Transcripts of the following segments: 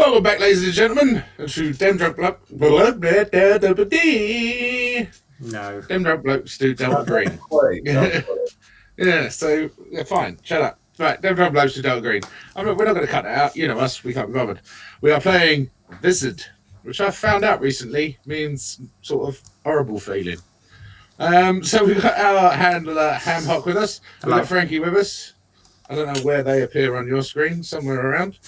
Welcome back, ladies and gentlemen, to Dem Drunk Bloke. No. Dem Drunk Blokes do Delta Green. Yeah, so fine, shut up. Right, Dem Drunk Blokes do Delta Green. We're not going to cut that out. You know us, we can't be bothered. We are playing VISCID, which I found out recently means sort of horrible feeling. So we've got our handler Ham Hock with us. We've got Frankie with us. I don't know where they appear on your screen, somewhere around.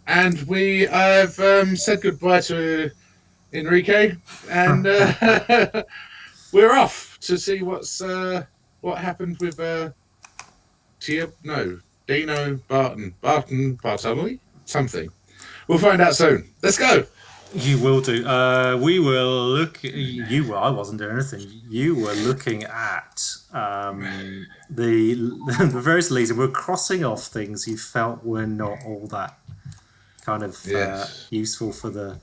And we have said goodbye to Enrique, and we're off to see what happened with Dino Bartoli, something. We'll find out soon. Let's go. You will do. We will look. I wasn't doing anything. You were looking at the various leads, and we're crossing off things you felt were not all that kind of useful for the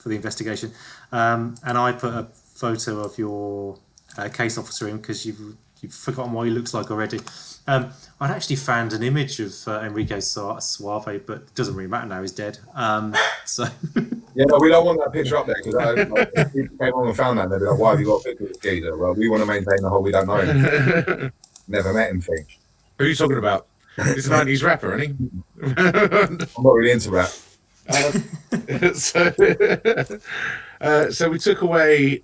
investigation. And I put a photo of your case officer in because you've forgotten what he looks like already. I'd actually found an image of Enrique Suave, but it doesn't really matter now. He's dead. So yeah, no, we don't want that picture up there because people came on and found that and they'd be like, "Why have you got a picture of this geezer?" Well, we want to maintain the whole we don't know him, never met him thing. Who are you talking about? He's a 90s rapper, isn't he? I'm not really into rap. So we took away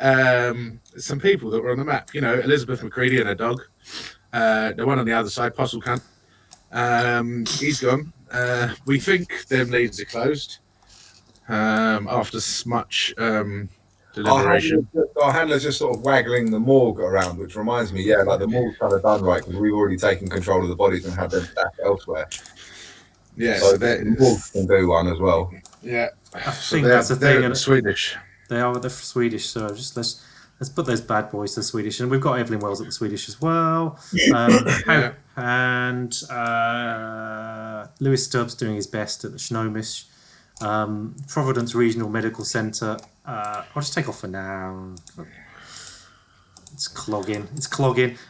some people that were on the map. You know, Elizabeth McCready and her dog. The one on the other side, Puzzle Cunt. He's gone. We think them leads are closed after much deliberation. Our handler's just sort of waggling the morgue around, which reminds me, like the morgue's kind of done right because we've already taken control of the bodies and had them stacked elsewhere. Yeah, so the morgue can do one as well. Yeah, I think that's the thing. They're Swedish. They're Swedish, so just let's put those bad boys to the Swedish, and we've got Evelyn Wells at the Swedish as well. And Lewis Stubbs doing his best at the Snohomish. Providence Regional Medical Centre. I'll just take off for now. It's clogging.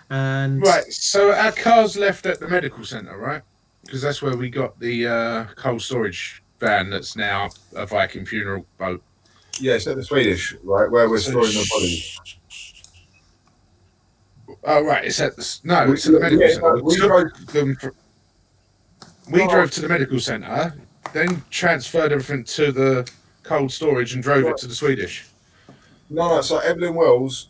And right, so our car's left at the medical centre, right? Because that's where we got the cold storage van that's now a Viking funeral boat. Yeah, it's at the Swedish, right, where we're storing the bodies. Oh, right, it's at the medical centre. We drove to the medical centre, then transferred everything to the cold storage and drove it to the Swedish. No, so Evelyn Wells,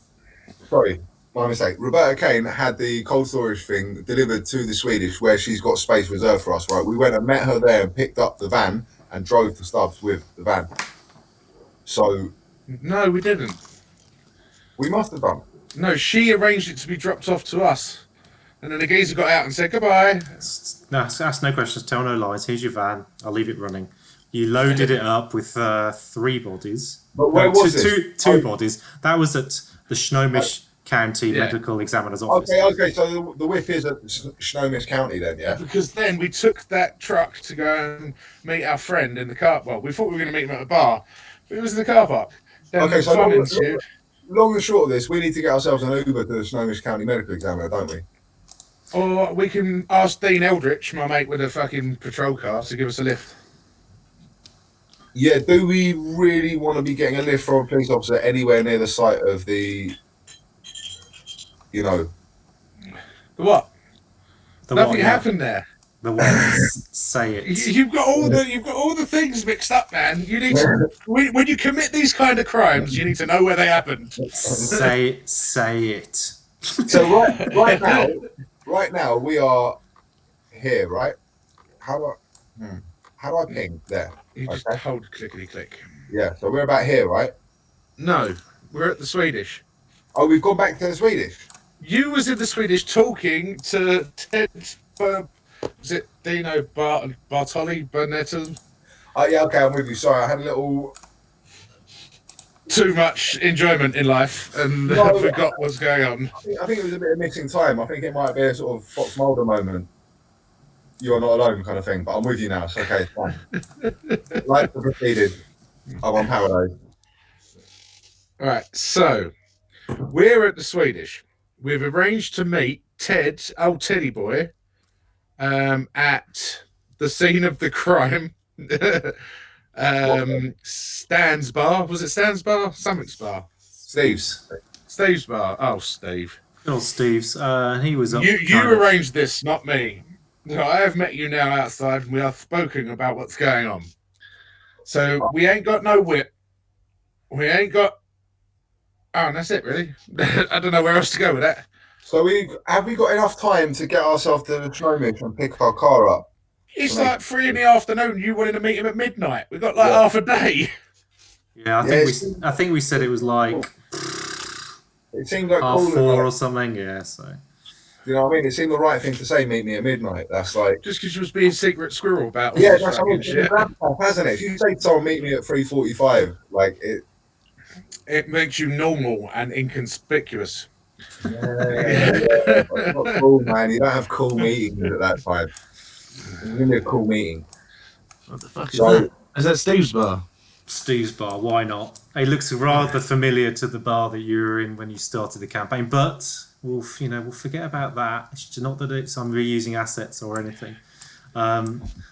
sorry, my mistake. Roberta Kane had the cold storage thing delivered to the Swedish where she's got space reserved for us, right? We went and met her there and picked up the van and drove to Stubbs with the van. So... No, we didn't. We must have done. No, she arranged it to be dropped off to us. And then the geezer got out and said goodbye. No, ask no questions, tell no lies. Here's your van. I'll leave it running. You loaded it up with 3 bodies. But where was it? Two bodies. That was at the Snohomish County Medical Examiner's office. Okay. So the whip is at Snohomish County then, yeah? Because then we took that truck to go and meet our friend in the car. Well, we thought we were going to meet him at a bar, but it was in the car park. Then okay, so long and short of this, we need to get ourselves an Uber to the Snohomish County Medical Examiner, don't we? Or we can ask Dean Eldridge, my mate with a fucking patrol car, to give us a lift. Yeah, do we really want to be getting a lift from a police officer anywhere near the site of the, The what? Nothing happened there. The what? Say it. You've got all the things mixed up, man. You need to, when you commit these kind of crimes, you need to know where they happened. Say it. So right now we are here, right? How do I ping there? You just hold clickety click. Yeah, so we're about here, right? No, we're at the Swedish. Oh, we've gone back to the Swedish. You was in the Swedish talking to Ted. Was it Dino Bartoli Burnetto? Oh yeah, okay, I'm with you. Sorry, I had a little too much enjoyment in life and I forgot what's going on. I think it was a bit of missing time. I think it might be a sort of Fox Mulder moment. You're not alone kind of thing, but I'm with you now. So okay, it's fine. Life has proceeded. I'm on paradise. All right, so we're at the Swedish. We've arranged to meet Ted, old Teddy boy, at the scene of the crime Stan's bar. Was it Stan's bar? Something's bar. Steve's. Steve's bar. Oh, Steve. Good old Steve's. He was up. You arranged this, not me. So I have met you now outside, and we are spoken about what's going on. So we ain't got no whip. We ain't got. Oh, and that's it, really. I don't know where else to go with that. So have we got enough time to get ourselves to the Snowish and pick our car up? It's like 3 in the afternoon. You wanted to meet him at midnight. We've got like half a day. Yeah, I think we said it was like it seemed like 4:30 or something. Yeah, so you know what I mean. It seemed the right thing to say. Meet me at midnight. That's like just because you was being secret squirrel about. All yeah, this that's fucking shit. hasn't it? If you say to someone meet me at 3:45, like it makes you normal and inconspicuous. Yeah. Not cool, man. You don't have cool meetings at that time. Give me a cool meeting. What the fuck is that? Is that Steve's bar? Steve's bar. Why not? It looks rather familiar to the bar that you were in when you started the campaign, but we'll forget about that. It's not that I'm reusing assets or anything.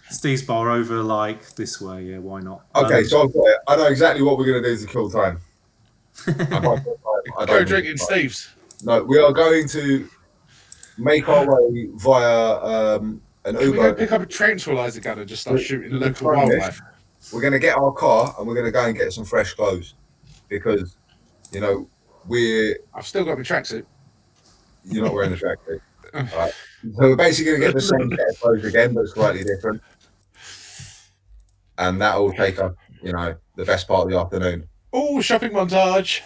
Steve's bar over like this way. Yeah, why not? Okay, so I've got it. I know exactly what we're going to do to kill time. Go drinking Steve's. No, we are going to make our way via an Uber. We're going to pick up a tranquilizer gun and just start shooting local wildlife. We're going to get our car and we're going to go and get some fresh clothes because, you know, I've still got my tracksuit. You're not wearing the tracksuit. Right. So we're basically going to get the same set of clothes again, but slightly different. And that will take us, the best part of the afternoon. Oh, shopping montage.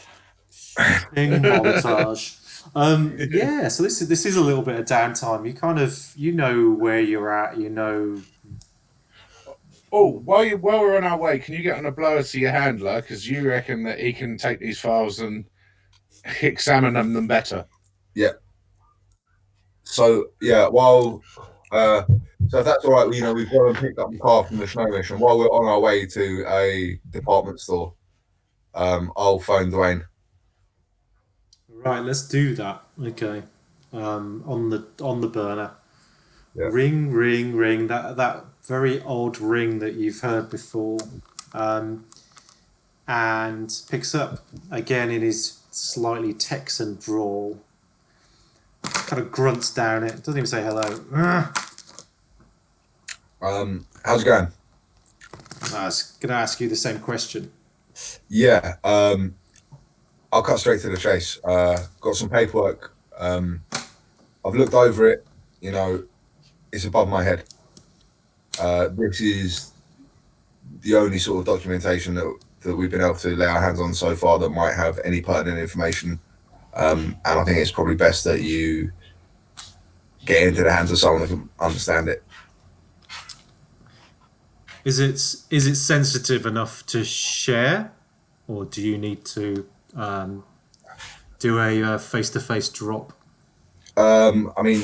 Montage. Yeah, so this is a little bit of downtime. You know where you're at. Oh, while we're on our way, can you get on a blower to your handler because you reckon that he can take these files and examine them better? Yeah. So yeah, so if that's all right, we've gone and picked up the car from the snow mission. While we're on our way to a department store, I'll phone Dwayne. Right, let's do that. Okay, on the burner. Yeah. Ring, ring, ring. That very odd ring that you've heard before, and picks up again in his slightly Texan drawl. Kind of grunts down it. Doesn't even say hello. How's it going? I was going to ask you the same question. Yeah. I'll cut straight to the chase. Got some paperwork. I've looked over it. It's above my head. This is the only sort of documentation that we've been able to lay our hands on so far that might have any pertinent information. And I think it's probably best that you get into the hands of someone that can understand it. Is it sensitive enough to share, or do you need to do a face-to-face drop? I mean,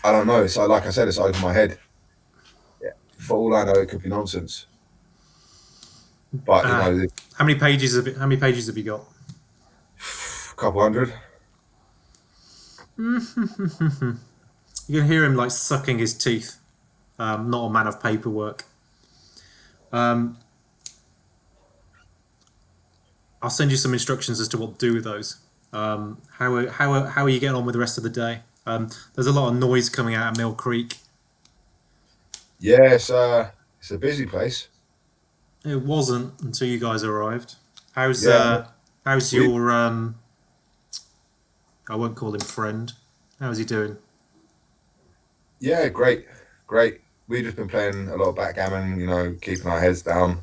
I don't know. So, like I said, it's over my head. Yeah. For all I know, it could be nonsense. But how many pages have you got? A couple hundred. You can hear him like sucking his teeth. Not a man of paperwork. I'll send you some instructions as to what to do with those. How are you getting on with the rest of the day? There's a lot of noise coming out of Mill Creek. Yeah, it's a busy place. It wasn't until you guys arrived. How's your I won't call him friend. How's he doing? Yeah, great. We've just been playing a lot of backgammon, keeping our heads down.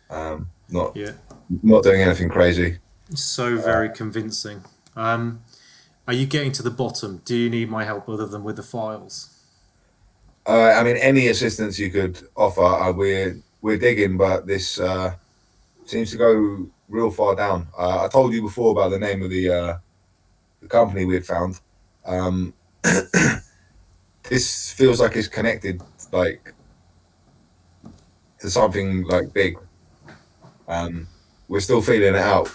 Not doing anything crazy. So very convincing. Are you getting to the bottom? Do you need my help other than with the files? I mean, any assistance you could offer. We're digging, but this seems to go real far down. I told you before about the name of the company we had found. This feels like it's connected, like to something like big. We're still feeling it out.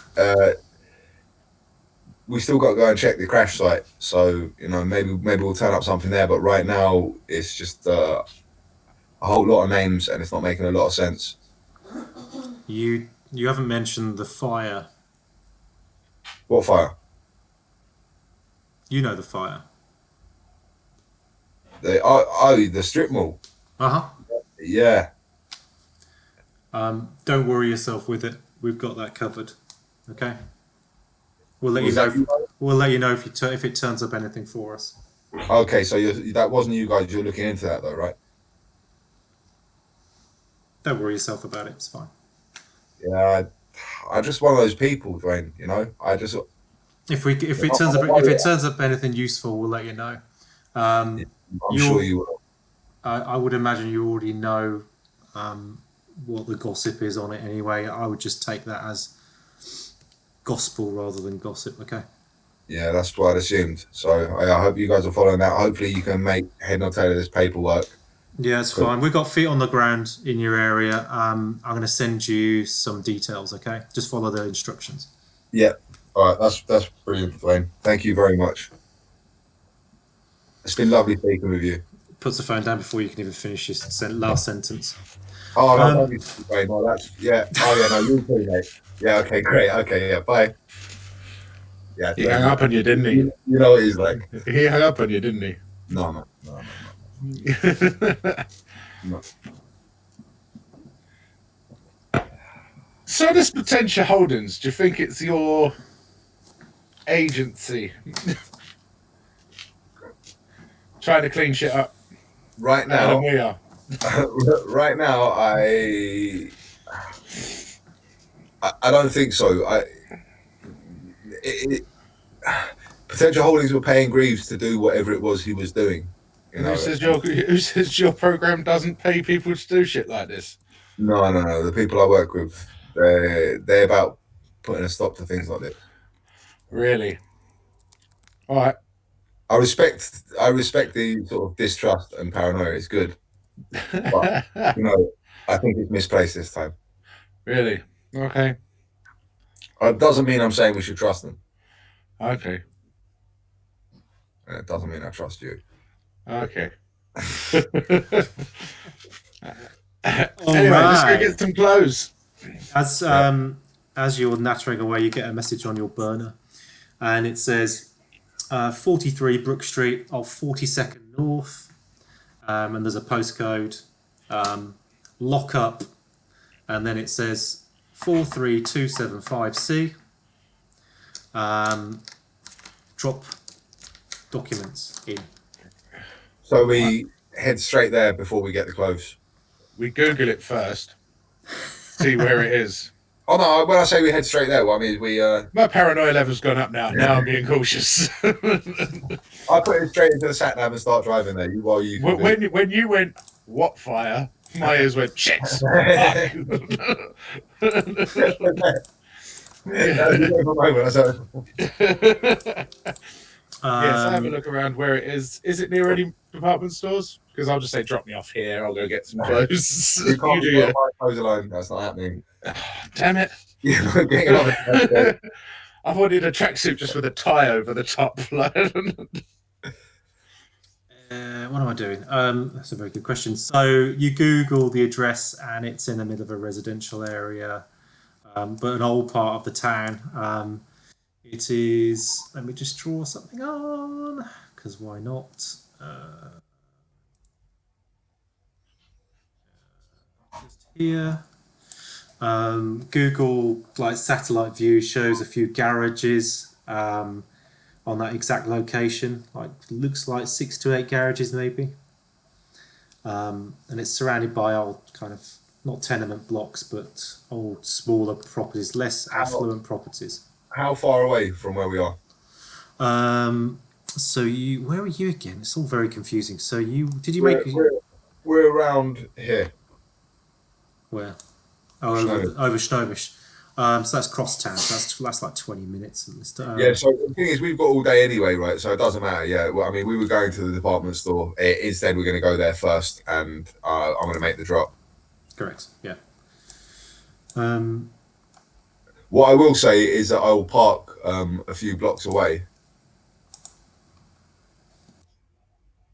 We still got to go and check the crash site. So maybe we'll turn up something there. But right now, it's just I a whole lot of names, and it's not making a lot of sense. You haven't mentioned the fire. What fire? You know the fire. The strip mall. Uh-huh. Yeah. Don't worry yourself with it. We've got that covered. Okay. We'll let Was you know. that you guys? We'll let you know if it turns up anything for us. Okay, so that wasn't you guys. You're looking into that though, right? Don't worry yourself about it. It's fine. Yeah, I'm just one of those people, Dwayne. You know, I just. If it turns up anything useful, we'll let you know. I'm sure you will. I would imagine you already know what the gossip is on it anyway. I would just take that as gospel rather than gossip. Okay. Yeah, that's what I assumed. So I hope you guys are following that. Hopefully, you can make head or tail of this paperwork. Yeah, it's fine. We've got feet on the ground in your area. I'm going to send you some details. Okay, just follow the instructions. Yeah. All right. That's brilliant, Dwayne. Thank you very much. It's been lovely speaking with you. Puts the phone down before you can even finish your last sentence. Oh no, don't be Dwayne. No, that's yeah. Oh yeah, no, you too, mate. Yeah. Okay. Great. Okay. Yeah. Bye. Yeah. He hung up on you, didn't he? You know what he's like. He hung up on you, didn't he? No. No. So this potential holdings, do you think it's your agency trying to clean shit up? Right now, we are. right now, I don't think so. Potential Holdings were paying Greaves to do whatever it was he was doing. You know, who says your program doesn't pay people to do shit like this? No. The people I work with, they're about putting a stop to things like this. Really? All right. I respect the sort of distrust and paranoia. It's good, but you know, I think it's misplaced this time. Really? Okay. It doesn't mean I'm saying we should trust them. Okay. And it doesn't mean I trust you. Okay. All Anyway, right. let's go get some clothes. As you're nattering away, you get a message on your burner, and it says 43 Brook Street of 42nd North, and there's a postcode, lock up, and then it says 43275C. Drop documents in. So we head straight there before we get the clothes. We Google it first, see where it is. Oh no! When I say we head straight there, well, I mean we. My paranoia level's gone up now. Now I'm being cautious. I put it straight into the sat nav and start driving there. When you went what fire, my ears went shit. Yes, have a look around where it is. Is it near any department stores? Because I'll just say, drop me off here. I'll go get some clothes. You can't do my clothes alone. That's not happening. Damn it! I wanted a tracksuit just with a tie over the top. What am I doing? That's a very good question. So you Google the address, and it's in the middle of a residential area, but an old part of the town. It is. Let me just draw something on, because why not? Just here. Google like satellite view shows a few garages on that exact location. Like looks like 6 to 8 garages maybe. And it's surrounded by old kind of not tenement blocks, but old smaller properties, less affluent properties. How far away from where we are? So where are you again? It's all very confusing. So we're around here. Where? Oh, over Snowish. So that's crosstown. So that's like 20 minutes. Yeah. So the thing is, we've got all day anyway, right? So it doesn't matter. Yeah. Well, I mean, we were going to the department store. Instead, we're going to go there first, and I'm going to make the drop. Correct. Yeah. What I will say is that I will park a few blocks away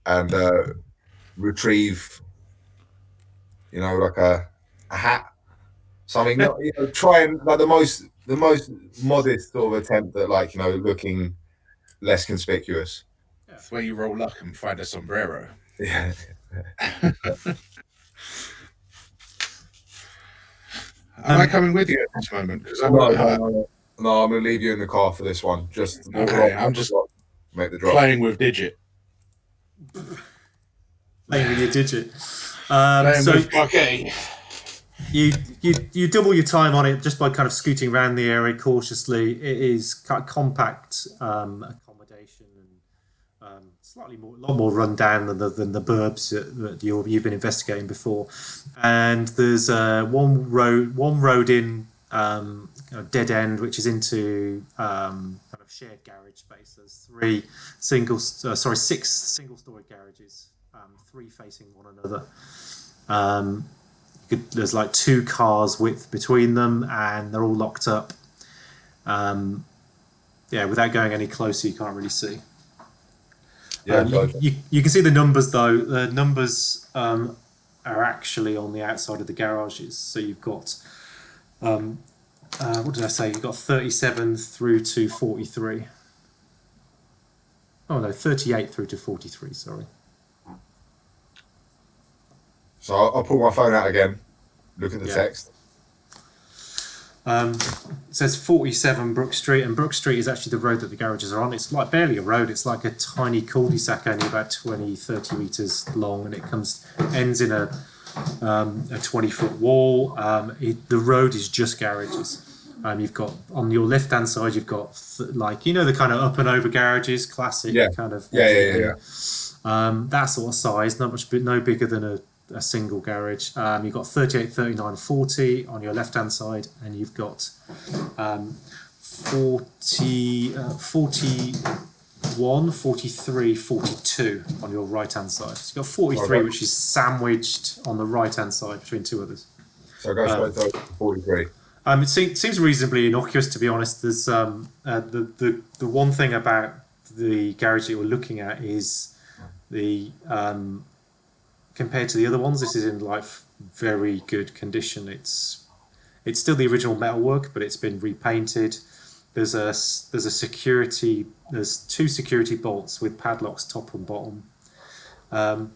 and retrieve you know, like a hat, something. Not, you know, trying like the most modest sort of attempt at like, you know, looking less conspicuous. That's where you roll luck and find a sombrero. Yeah. Am I coming with you at this moment? Because I'm No, not hurt. no, I'm gonna leave you in the car for this one. Just Okay, I'm just make the drop. playing with Digit. Playing with your digit. Playing So with okay. you double your time on it just by kind of scooting around the area cautiously. It is kind of compact accommodation and slightly more, a lot more run down than the burbs that you've been investigating before. And there's one road in dead end, which is into kind of shared garage space. There's six single-story garages, 3 facing one another. There's like 2 cars width between them, and they're all locked up. Without going any closer, you can't really see. Yeah, you can see the numbers though. The numbers are actually on the outside of the garages. So you've got what did I say? You've got 37 through to 43. Oh no, 38 through to 43. Sorry. So I'll pull my phone out again. Look at the text. It says 47 Brook Street, and Brook Street is actually the road that the garages are on. It's like barely a road. It's like a tiny cul-de-sac, only about 20-30 meters long, and it ends in a 20-foot wall. The road is just garages. You've got on your left-hand side, you've got the kind of up and over garages, classic kind of that sort of size, no bigger than a single garage. You've got 38, 39, 40 on your left-hand side, and you've got 41, 43, 42 on your right-hand side. So you've got 43, which is sandwiched on the right-hand side between 2 others. So go straight to 43. It seems reasonably innocuous, to be honest. There's the one thing about the garage that you're looking at is the compared to the other ones, this is in very good condition. It's still the original metalwork, but it's been repainted. There's 2 security bolts with padlocks top and bottom. And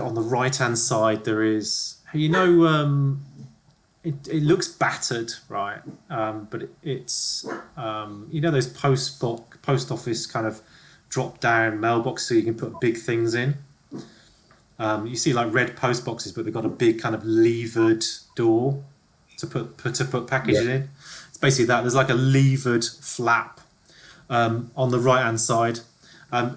on the right hand side there is it looks battered, right? But it's those post office kind of drop down mailbox so you can put big things in. You see like red post boxes, but they've got a big kind of levered door to put packages in. It's basically that. There's like a levered flap on the right hand side,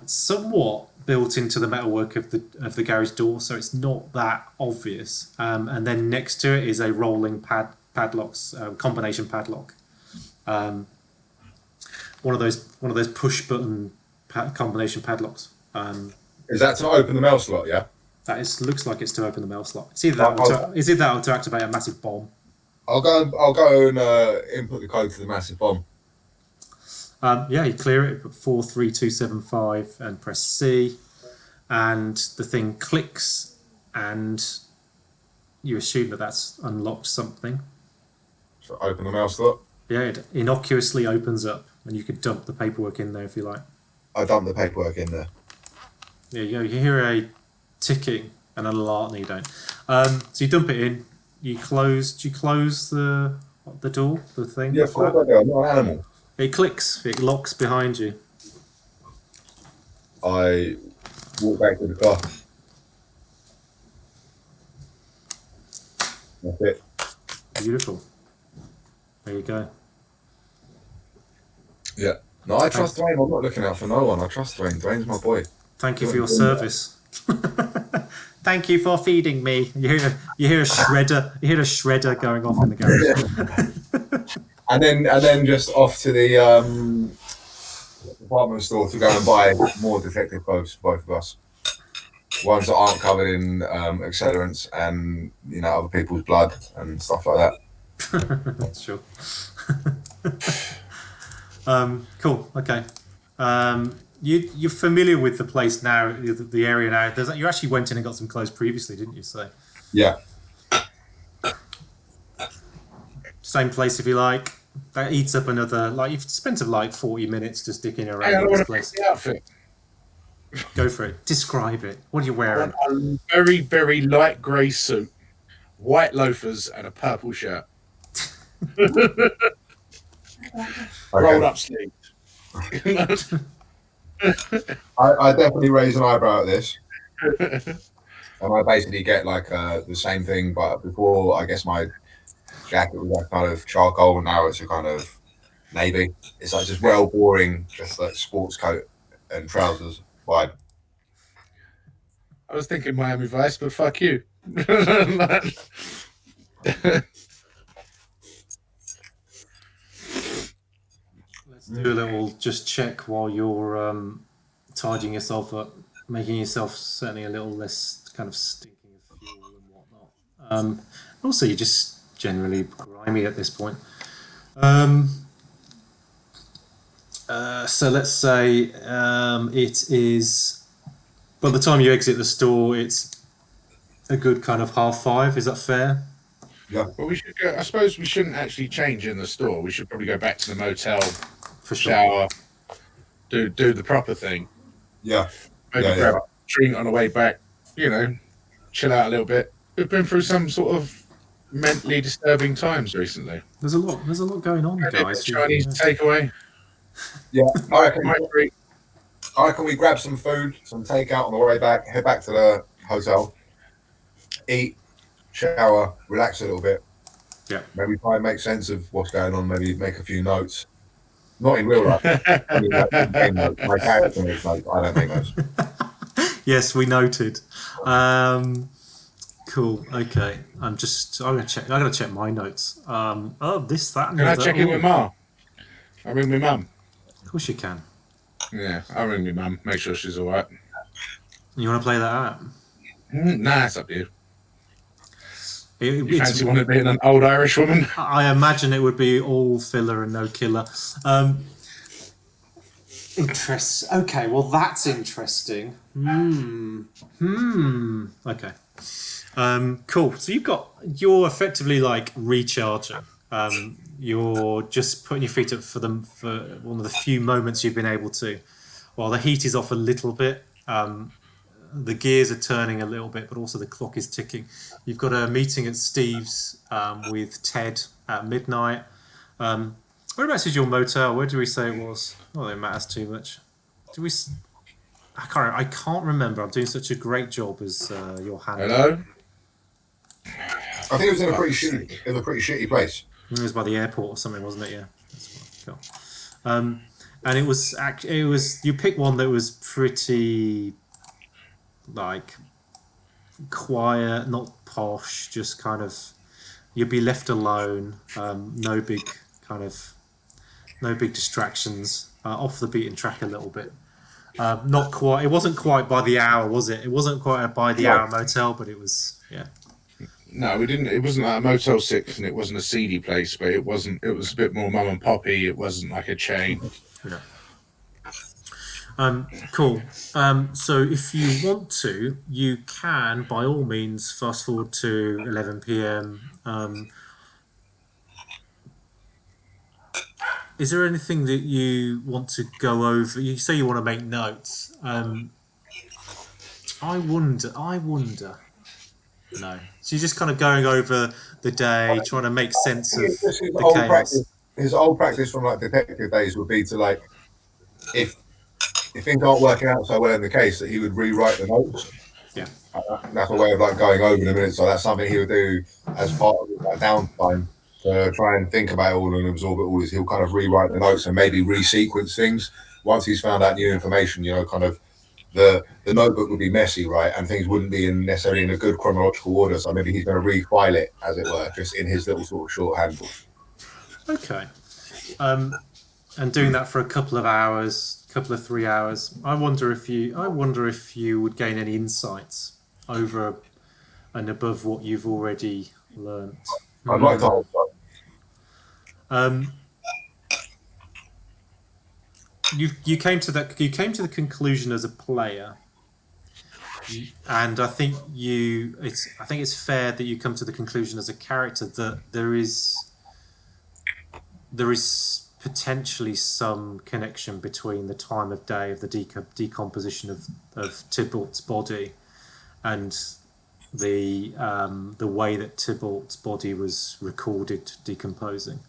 somewhat built into the metalwork of the garage door, so it's not that obvious. And then next to it is a rolling padlocks, combination padlock. One of those push button combination padlocks. Is that to open the mail slot? Yeah. Looks like it's to open the mail slot. It's either that or to activate a massive bomb. I'll go and input the code to the massive bomb. You clear it, put 43275 and press C, and the thing clicks, and you assume that's unlocked something. So open the mail slot. Yeah, it innocuously opens up, and you could dump the paperwork in there if you like. I dumped the paperwork in there. There you go. You hear a ticking and an alarm. No, you don't. So you dump it in. Do you close the door? The thing. Yeah, of course I do. I'm not an animal. It clicks. It locks behind you. I walk back to the car. That's it. Beautiful. There you go. Yeah. No, I trust Dwayne. I'm not looking out for no one. I trust Dwayne. Dwayne's my boy. Thank you for your service. Thank you for feeding me. You hear a shredder. You hear a shredder going off in the garage. and then just off to the department store to go and buy more detective clothes, both of us. Ones that aren't covered in accelerants and other people's blood and stuff like that. Sure. Cool. Okay. you're familiar with the place now, the area now. You actually went in and got some clothes previously, didn't you? So Yeah. same place if you like. That eats up another, like, you've spent like 40 minutes just dicking Hey, I around in want this to place. pick the outfit. Go for it. Describe it. What are you I wearing? want a very, very light grey suit, white loafers, and a purple shirt. Rolled up sleeves. I definitely raise an eyebrow at this. And I basically get like the same thing, but before I guess my jacket was like kind of charcoal, and now it's a kind of navy. It's like just real boring, just like sports coat and trousers vibe. I was thinking Miami Vice, but fuck you. Let's do a little just check while you're tidying yourself up, making yourself certainly a little less kind of stinking of fuel and whatnot. Also, you're just generally grimy at this point. So let's say it is, by the time you exit the store, it's a good kind of 5:30. Is that fair? Yeah. Well, we should go. I suppose we shouldn't actually change in the store. We should probably go back to the motel, For sure. shower, do the proper thing. Yeah. Maybe grab a drink on the way back. You know, chill out a little bit. We've been through some sort of mentally disturbing times recently. There's a lot going on, guys. Chinese takeaway. Yeah. I reckon we grab some food, some takeout on the way back, head back to the hotel, eat, shower, relax a little bit. Yeah. Maybe try and make sense of what's going on. Maybe make a few notes. Not in real life. I mean, like, in notes. My character makes notes. I don't make notes. Yes, we noted. Cool. Okay. I'm gonna check my notes. This, that, and Can I the check in with Ma? I ring my mum. Of course you can. Yeah, I'll ring my mum. Make sure she's all right. You want to play that out? Nah, it's up to you. You It's, fancy one of being an old Irish woman? I imagine it would be all filler and no killer. Okay, well that's interesting. Okay. Cool. So you're effectively like recharging. You're just putting your feet up for one of the few moments you've been able to. While the heat is off a little bit, the gears are turning a little bit, but also the clock is ticking. You've got a meeting at Steve's with Ted at midnight. Whereabouts is your motel? Where do we say it was? Oh, it matters too much. I can't remember. I'm doing such a great job as your hand. Hello? I think it was in a pretty shitty place. It was by the airport or something, wasn't it? Yeah. That's cool. And it was you picked one that was pretty like quiet, not posh, just kind of you'd be left alone. No big distractions. Off the beaten track a little bit. Not quite. It wasn't quite by the hour, was it? It wasn't quite a by the hour motel, but it was. Yeah. No, we didn't. It wasn't like a Motel 6, and it wasn't a seedy place, but it wasn't. It was a bit more mum and poppy. It wasn't like a chain. Yeah. Cool. So if you want to, you can, by all means, fast forward to 11 p.m. Is there anything that you want to go over? You say you want to make notes. I wonder. No. So you're just kind of going over the day, trying to make sense of the chaos. His old practice from like detective days would be to like, if things aren't working out so well in the case, that he would rewrite the notes. Yeah. That's a way of like going over the minutes. So that's something he would do as part of that downtime to try and think about it all and absorb it all. Is he'll kind of rewrite the notes and maybe resequence things once he's found out new information. You know, kind of the notebook would be messy, right, and things wouldn't be necessarily in a good chronological order. So maybe he's going to refile it, as it were, just in his little sort of shorthand. Okay. And doing that for a couple of hours, couple of 3 hours. I wonder if you would gain any insights over and above what you've already learnt. I'd like to hope so. you came to the conclusion as a player, and I think it's fair that you come to the conclusion as a character that there is potentially some connection between the time of day of the decomposition of Tybalt's body and the way that Tybalt's body was recorded decomposing,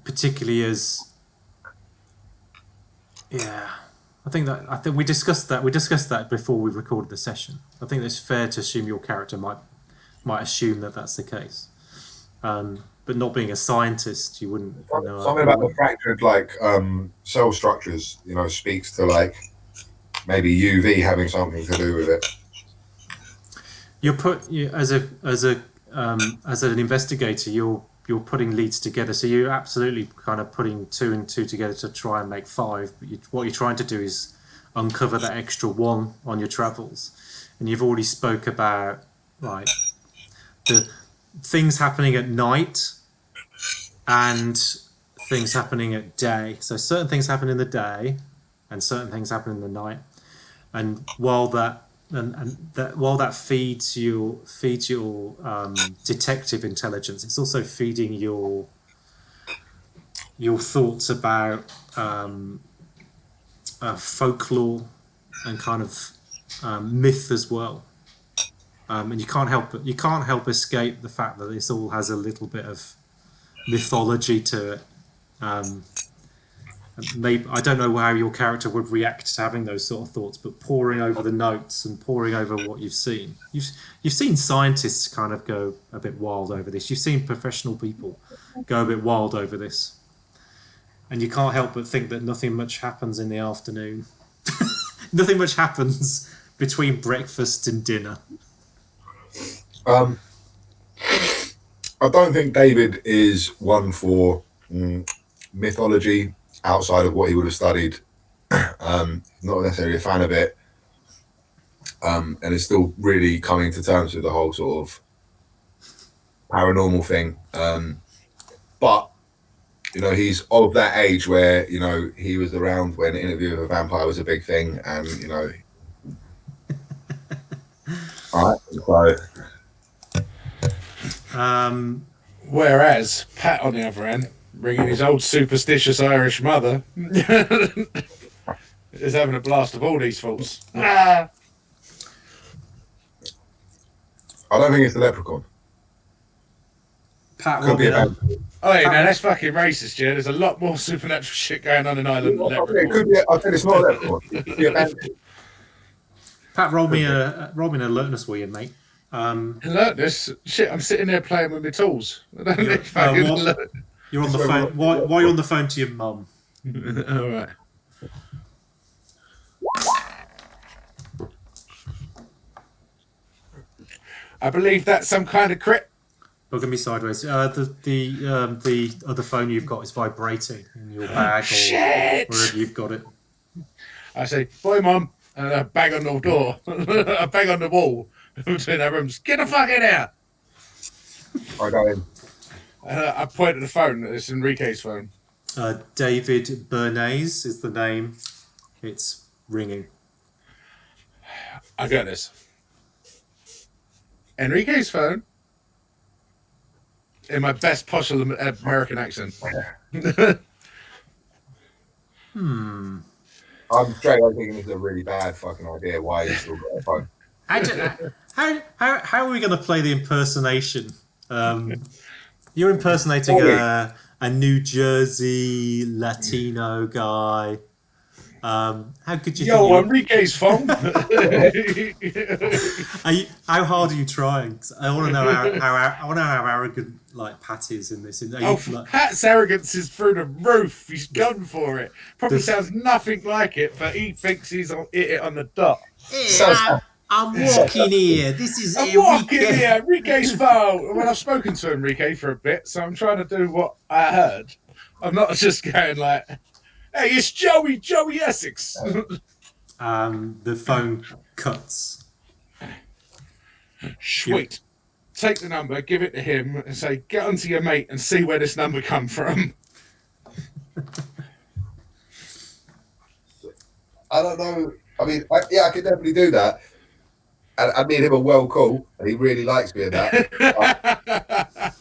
particularly as I think we discussed that before we recorded the session. I think it's fair to assume your character might assume that that's the case. But not being a scientist, you wouldn't know. Something about the fractured cell structures, speaks to maybe UV having something to do with it. As an investigator, you're putting leads together, so you're absolutely kind of putting 2 and 2 together to try and make 5. But what you're trying to do is uncover that extra 1 on your travels, and you've already spoke about the things happening at night and things happening at day. So certain things happen in the day and certain things happen in the night. And while that feeds your detective intelligence, it's also feeding your thoughts about folklore and kind of myth as well. And you can't help escape the fact that this all has a little bit of mythology to it. Maybe I don't know how your character would react to having those sort of thoughts, but poring over the notes and poring over what you've seen, you've seen scientists kind of go a bit wild over this. You've seen professional people go a bit wild over this, and you can't help but think that nothing much happens in the afternoon. Nothing much happens between breakfast and dinner. I don't think David is one for mythology outside of what he would have studied. Not necessarily a fan of it, and is still really coming to terms with the whole sort of paranormal thing. But he's of that age where he was around when Interview with a Vampire was a big thing, and all right, so. Whereas Pat, on the other hand, bringing his old superstitious Irish mother, is having a blast of all these thoughts. I don't think it's the leprechaun. Pat Could be Robin. Oh, yeah, no, that's fucking racist, yeah. There's a lot more supernatural shit going on in Ireland than leprechaun. It could be. I said it's not a leprechaun. It could be a bandit. Pat, roll me an alertness, will you, mate? Alertness? Shit, I'm sitting there playing with my tools. I don't need fucking alert. You're on the phone. Why you're on the phone to your mum? All right. I believe that's some kind of crit. Look at me sideways. The other phone you've got is vibrating in your bag or wherever you've got it. I say, boy, mum, and I bang on the door. I bang on the wall between our rooms. Get the fuck in here! I go in. I point at the phone. It's Enrique's phone. David Bernays is the name. It's ringing. I got this. Enrique's phone. In my best possible American accent. I'm straight up thinking this is a really bad fucking idea. Why you still got a phone? How are we going to play the impersonation? You're impersonating a New Jersey Latino guy. How could you? Yo, Enrique's phone. How hard are you trying? I want to know how arrogant Pat is in this. Pat's arrogance is through the roof. He's gone for it. Probably sounds nothing like it, but he thinks he's on the dot. Yeah, I'm walking here. This is Enrique's phone. Well, I've spoken to Enrique for a bit, so I'm trying to do what I heard. I'm not just going like, hey, it's Joey Essex. The phone cuts. Sweet. Take the number, give it to him, and say, get onto your mate and see where this number come from. I don't know. I mean, I could definitely do that. And me and him are well cool, and he really likes me in that.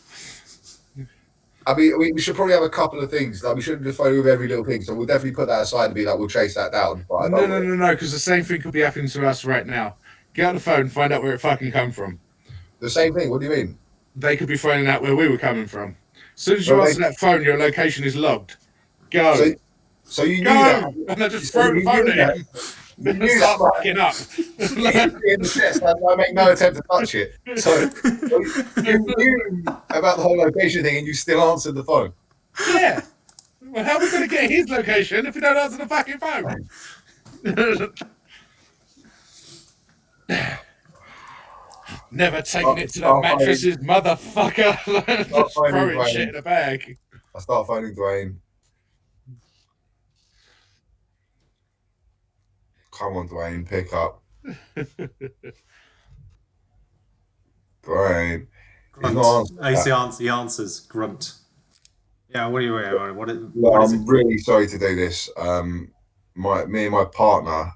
I mean, we should probably have a couple of things. Like, we shouldn't just phone with every little thing. So we'll definitely put that aside and be like, we'll chase that down. But I don't No, because the same thing could be happening to us right now. Get on the phone, find out where it fucking come from. The same thing. What do you mean? They could be finding out where we were coming from. As soon as you answer that phone, your location is logged. Go. So you knew Go! that. And I just throw the phone at him. You knew that. Fucking up. In the chest, I make no attempt to touch it. So you knew about the whole location thing, and you still answered the phone. Yeah. Well, how are we going to get his location if we don't answer the fucking phone? Never taking it to the mattresses, motherfucker. Just throwing shit in a bag. I start phoning Dwayne. Come on, Dwayne, pick up. Dwayne. He answers, grunt. Yeah, what are you what is I'm really sorry to do this. Me and my partner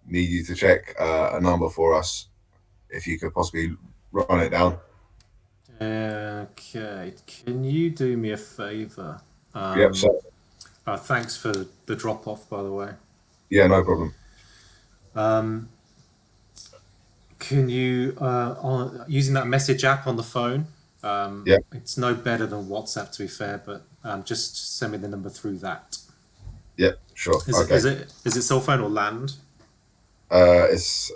need you to check a number for us. If you could possibly run it down. Okay. Can you do me a favour? Yep, sir. Thanks for the drop off, by the way. Yeah, no problem. Can you, using that message app on the phone, it's no better than WhatsApp, to be fair, but just send me the number through that. Yep, sure. Is it cell phone or land? It's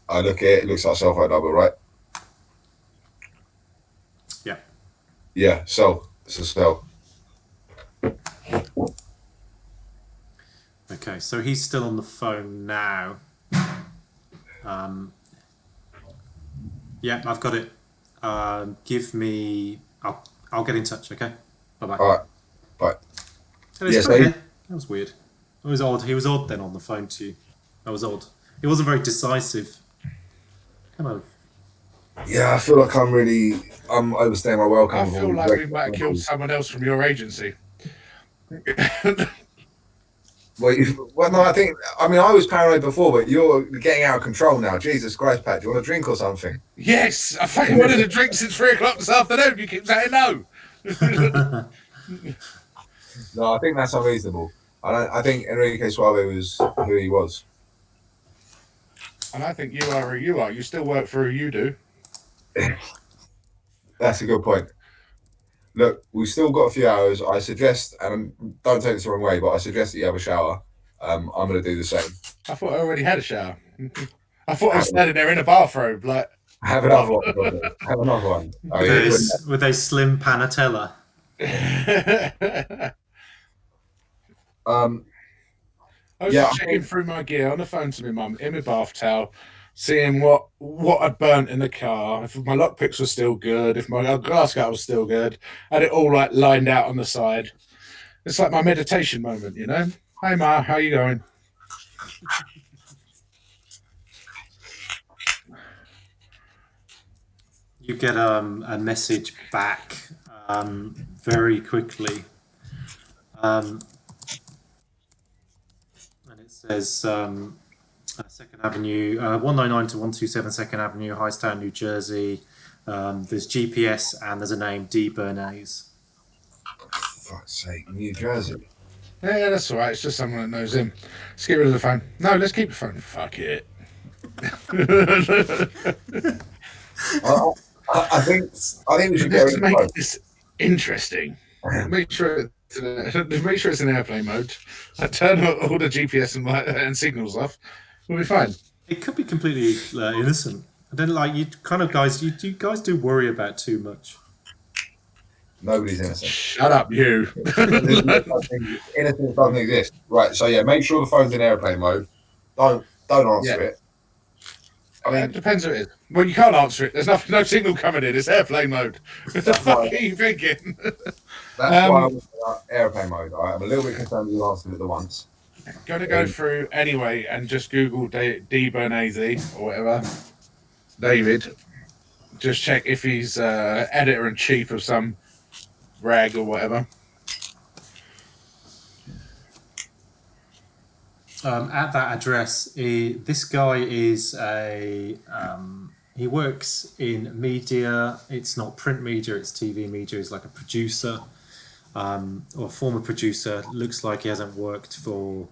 I look at it. It looks like cell phone number, right? Yeah. Yeah, cell. It's a cell. Okay, so he's still on the phone now. Yeah, I've got it. Give me. I'll get in touch. Okay. Bye bye. All right. Bye. Yes, that was weird. It was odd. He was odd then on the phone to you. That was odd. He wasn't very decisive. Kind of. Yeah, I feel like I'm overstaying my welcome. I feel like we might have killed someone else from your agency. Well, no, I was paranoid before, but you're getting out of control now. Jesus Christ, Pat, do you want a drink or something? Yes, I fucking wanted a drink since 3 o'clock this afternoon. You keep saying no. No, I think that's unreasonable. I think Enrique Suave was who he was. And I think you are who you are. You still work for who you do. That's a good point. Look, we've still got a few hours. I suggest, and don't take this the wrong way, but I suggest that you have a shower. I'm going to do the same. I thought I already had a shower. I thought I was standing there in a bathrobe. Like, have another one. Have another one. With a slim panatella. I was just checking through my gear on the phone to my mum in my bath towel, seeing what I'd burnt in the car, if my lockpicks were still good, if my glass guard was still good. I had it all like lined out on the side. It's like my meditation moment, you know? Hey Ma, how you going? You get a message back very quickly. And it says Second Avenue, 199 to 127 Second Avenue, Hightstown, New Jersey. There's GPS and there's a name, D. Bernays. For fuck's sake, New Jersey. Yeah, that's all right. It's just someone that knows him. Let's get rid of the phone. No, let's keep the phone. Fuck it. I think we should get rid of the phone. This interesting. Make sure it's in airplane mode. I turn all the GPS and signals off. We'll be fine. It could be completely innocent. I don't like you. Kind of guys. You guys do worry about too much. Nobody's innocent. Shut up, you. Innocence doesn't exist. Right. So yeah, make sure the phone's in airplane mode. Don't answer it. I mean, it depends who it is. Well, you can't answer it. There's no signal coming in. It's airplane mode. What the fuck are you thinking? That's why I'm airplane mode. All right, I'm a little bit concerned you answered it at once. Going to go through anyway and just Google D. Bernays or whatever. David. Just check if he's editor-in-chief of some rag or whatever. at that address, this guy is he works in media. It's not print media, it's TV media. He's like a producer, or a former producer. Looks like he hasn't worked for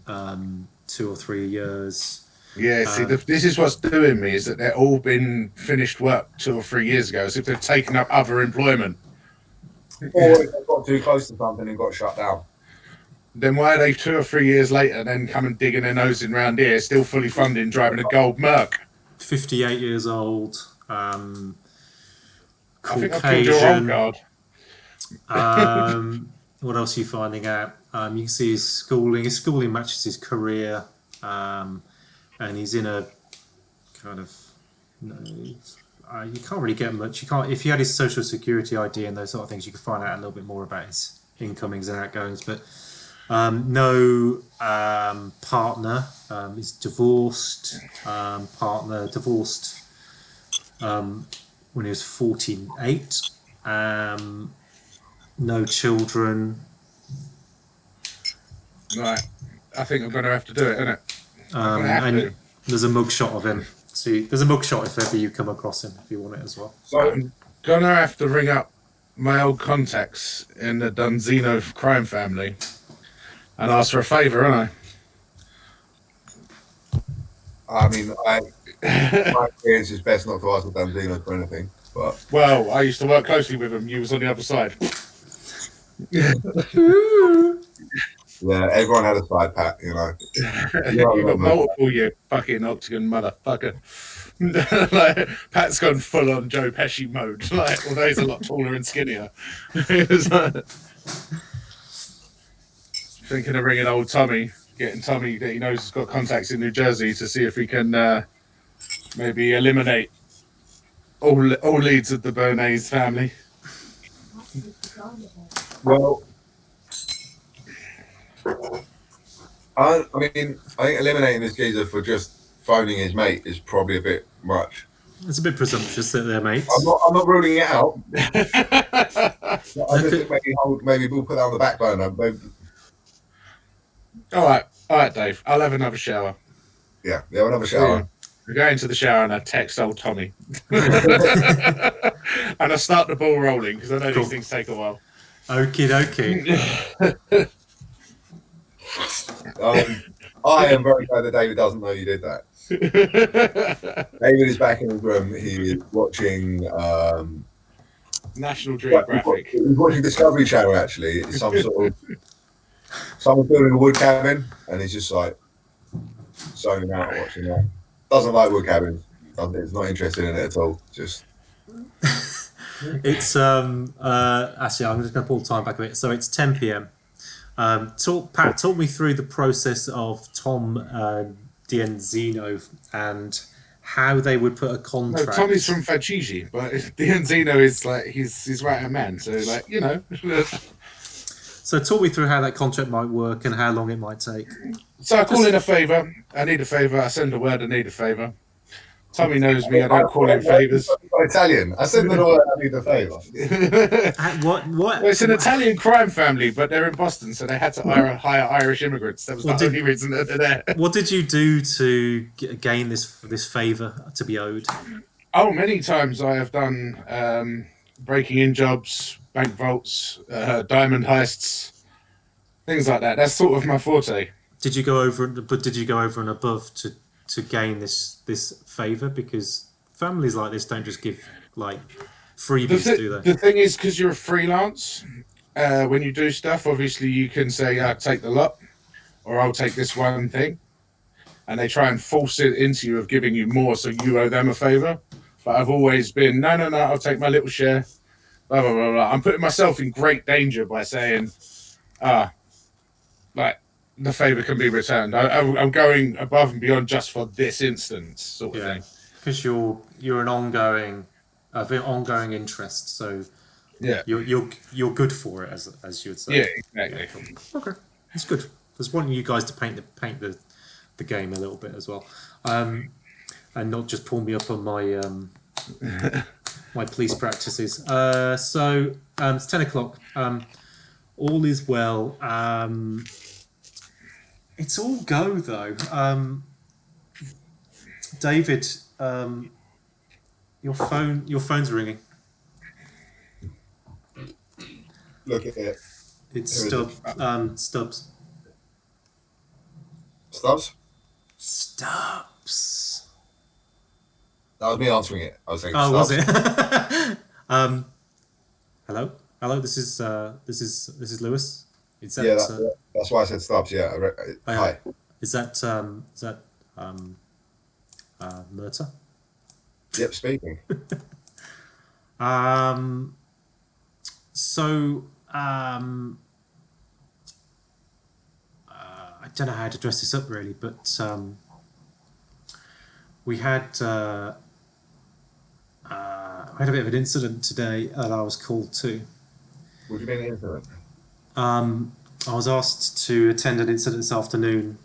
2 or 3 years. Yeah, see, this is what's doing me, is that they're all been finished work 2 or 3 years ago, as if they've taken up other employment. Or if they got too close to something and got shut down. Then why are they 2 or 3 years later then coming digging their nose in round here, still fully funding, driving a gold Merc? 58 years old. I think I've killed your old guard. What else are you finding out? You can see his schooling. His schooling matches his career, and he's in a kind of. You can't really get much. You can't if you had his social security ID and those sort of things. You could find out a little bit more about his incomings and outgoings, but no partner. He's divorced. Partner divorced when he was 48. No children. Right. I think I'm going to have to do it, innit? And there's a mugshot of him. See, there's a mugshot if ever you come across him, if you want it as well. So I'm going to have to ring up my old contacts in the Dunzino crime family and ask for a favour, aren't I mean, my experience is best not to ask the Danzino for anything. But Well, I used to work closely with him. You was on the other side. yeah, everyone had a side pat, you know. You got multiple, you fucking octagon motherfucker. Like, Pat's gone full on Joe Pesci mode. Like, although he's a lot taller and skinnier. It's like, thinking of ringing old Tommy, getting Tommy that he knows has got contacts in New Jersey to see if he can maybe eliminate all leads of the Bernays family. Well, I mean, I think eliminating this geezer for just phoning his mate is probably a bit much. It's a bit presumptuous that they're mates. I'm not ruling it out. I just think maybe we'll put that on the back burner. Maybe, All right, Dave. I'll have another shower. yeah, another shower. I go into the shower and I text old Tommy. And I start the ball rolling because I know these things take a while. Okie dokie. I am very glad that David doesn't know you did that. David is back in his room. He is watching National Geographic. He's watching Discovery Channel. Actually, it's some sort of someone building a wood cabin, and he's just like zoning out watching that. Doesn't like wood cabins. It's not interested in it at all. Just It's actually I'm just going to pull the time back a bit. So it's 10 p.m. Pat, talk me through the process of Tom Dienzino and how they would put a contract. No, Tommy's from Fachiji, but Dienzino is like he's right hand man. So like you know. So talk me through how that contract might work and how long it might take. So I call in a favour. I need a favour. I send a word. I need a favour. Tommy knows me. I don't call in favours. Italian. I send the word. I need a favour. What? Well, it's an Italian crime family, but they're in Boston, so they had to hire Irish immigrants. That was the only reason that they're there. What did you do to gain this favour to be owed? Oh, many times I have done breaking in jobs, bank vaults, diamond heists, things like that. That's sort of my forte. Did you go over and above to gain this favour? Because families like this don't just give like freebies, do they? The thing is, because you're a freelance, when you do stuff, obviously you can say, I'll take the lot, or I'll take this one thing. And they try and force it into you of giving you more so you owe them a favour. But I've always been, no, I'll take my little share. Blah, blah, blah, blah. I'm putting myself in great danger by saying, like, the favour can be returned. I'm going above and beyond just for this instance, sort of thing. Because you're an ongoing interest, so yeah, you're good for it, as you would say. Yeah, exactly. Yeah, cool. Okay, that's good. Just wanting you guys to paint the game a little bit as well, and not just pull me up on my my police practices. So it's 10 o'clock. All is well. It's all go though. David, your phone's ringing. Look at it. It's Who is Stubbs. Stubbs? Stubbs. That was me answering it. I was saying Oh, Stubbs. was it? Hello. This is Lewis. Is that, that's why I said Stubbs. Yeah. Hi. Is that Murta? Yep, speaking. So I don't know how to dress this up really, but we had a bit of an incident today that I was called to. What do you mean incident? I was asked to attend an incident this afternoon.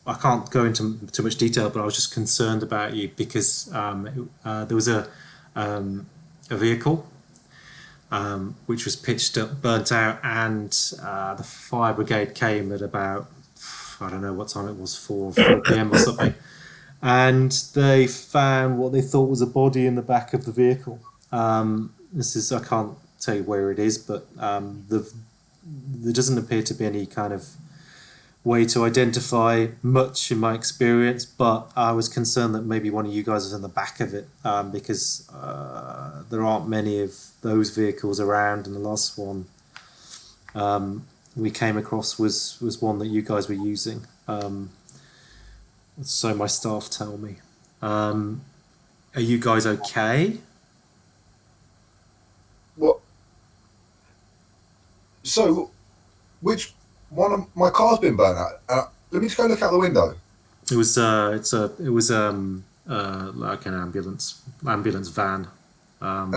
I can't go into too much detail, but I was just concerned about you because there was a vehicle which was pitched up, burnt out, and the fire brigade came at about, I don't know what time it was, 4 p.m. or something, and they found what they thought was a body in the back of the vehicle. I can't tell you where it is, but there doesn't appear to be any kind of way to identify much in my experience, but I was concerned that maybe one of you guys was in the back of it, because there aren't many of those vehicles around, and the last one we came across was one that you guys were using. So my staff tell me. Are you guys okay? What? So, which one of my car's been burnt out? Let me just go look out the window. It was like an ambulance van. An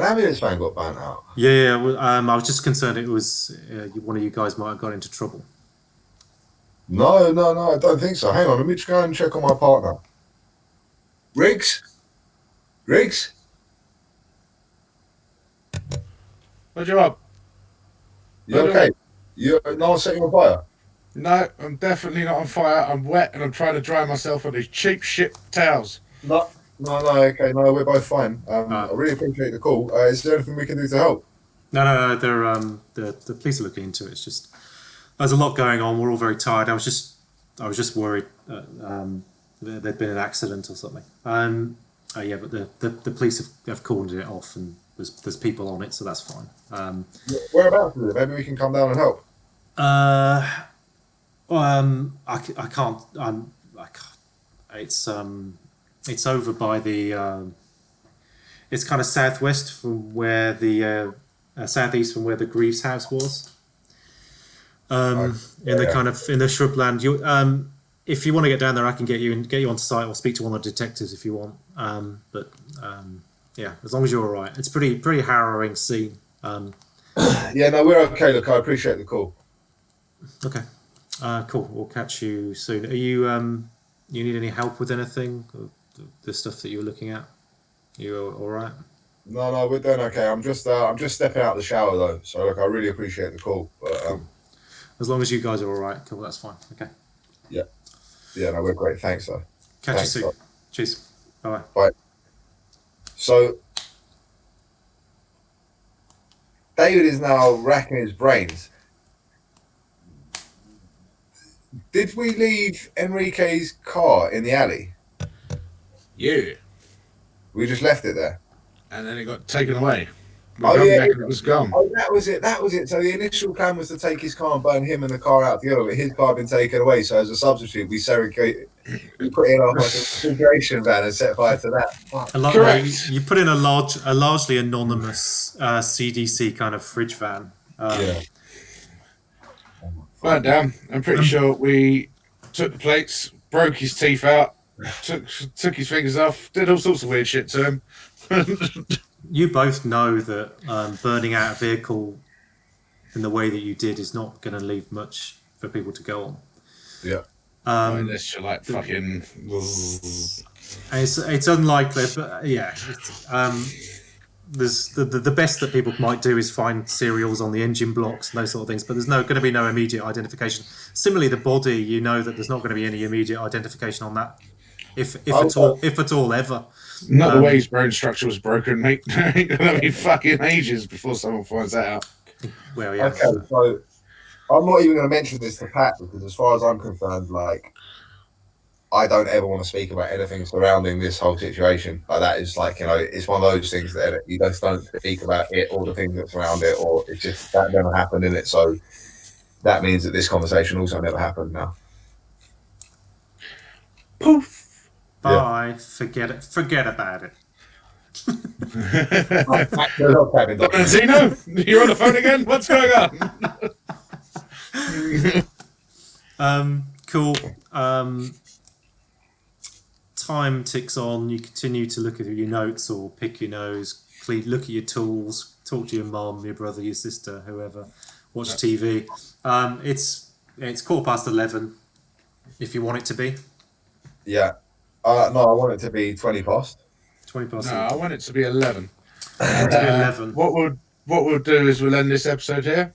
ambulance van got burnt out. Yeah. I was just concerned it was one of you guys might have got into trouble. No, I don't think so. Hang on, let me just go and check on my partner. Riggs? What do you want? You okay? No one setting on fire? No, I'm definitely not on fire. I'm wet and I'm trying to dry myself on these cheap shit towels. No, okay, no, we're both fine. I really appreciate the call. Is there anything we can do to help? No, they're the police are looking into it. It's just there's a lot going on. We're all very tired. I was just worried there'd been an accident or something. Yeah, but the police have called it off, and there's people on it, so that's fine. Whereabouts is it? Maybe we can come down and help. I can't. It's over by the. It's kind of southwest from where the southeast from where the Greaves house was. In the shrubland. If you want to get down there, I can get you onto site or speak to one of the detectives if you want. Yeah, as long as you're all right. It's pretty harrowing scene. Yeah, no, we're okay. Look, I appreciate the call. Okay, cool. We'll catch you soon. Are you you need any help with anything? The stuff that you were looking at? You all right? No, we're doing okay. I'm just stepping out of the shower though. So look, I really appreciate the call. But, cool. As long as you guys are all right, cool. That's fine. Okay. Yeah, no, we're great. Thanks, though. Catch you soon. Bye. Cheers. Bye. Bye. So, David is now racking his brains. Did we leave Enrique's car in the alley? Yeah. We just left it there. And then it got taken away. Back and it was gone. Oh, that was it. So the initial plan was to take his car and burn him and the car out together, but his car had been taken away. So as a substitute, we put in a refrigeration van and set fire to that. Correct. You put in a largely anonymous CDC kind of fridge van. Yeah. Right down. I'm pretty sure we took the plates, broke his teeth out, took his fingers off, did all sorts of weird shit to him. You both know that burning out a vehicle in the way that you did is not going to leave much for people to go on. Yeah. Unless you're like fucking. It's unlikely, but yeah. there's the best that people might do is find serials on the engine blocks and those sort of things, but there's going to be no immediate identification. Similarly, the body, you know that there's not going to be any immediate identification on that, if at all ever. Not the way his bone structure was broken, mate. It ain't gonna be fucking ages before someone finds that out. Well, yeah. Okay, so I'm not even going to mention this to Pat because, as far as I'm concerned, like, I don't ever want to speak about anything surrounding this whole situation. Like, that is like, it's one of those things that you just don't speak about it or the things that surround it, or it's just that never happened in it. So that means that this conversation also never happened now. Poof. Bye. Yeah. Forget about it. Zeno, you're on the phone again? What's going on? Cool. Time ticks on. You continue to look at your notes or pick your nose, look at your tools, talk to your mom, your brother, your sister, whoever. Watch TV. It's 11:15 if you want it to be. Yeah. No, I want it to be 20 past. 20 past. No, I want it to be 11. To be 11. What we'll do is we'll end this episode here,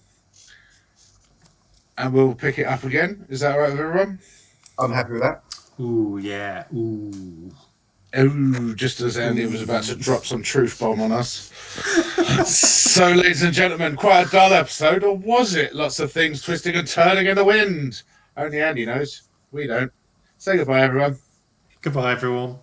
and we'll pick it up again. Is that all right with everyone? I'm happy with that. Ooh, yeah. Ooh. Ooh, just as Andy was about to drop some truth bomb on us. So, ladies and gentlemen, quite a dull episode, or was it? Lots of things twisting and turning in the wind. Only Andy knows. We don't. Say goodbye, everyone. Goodbye, everyone.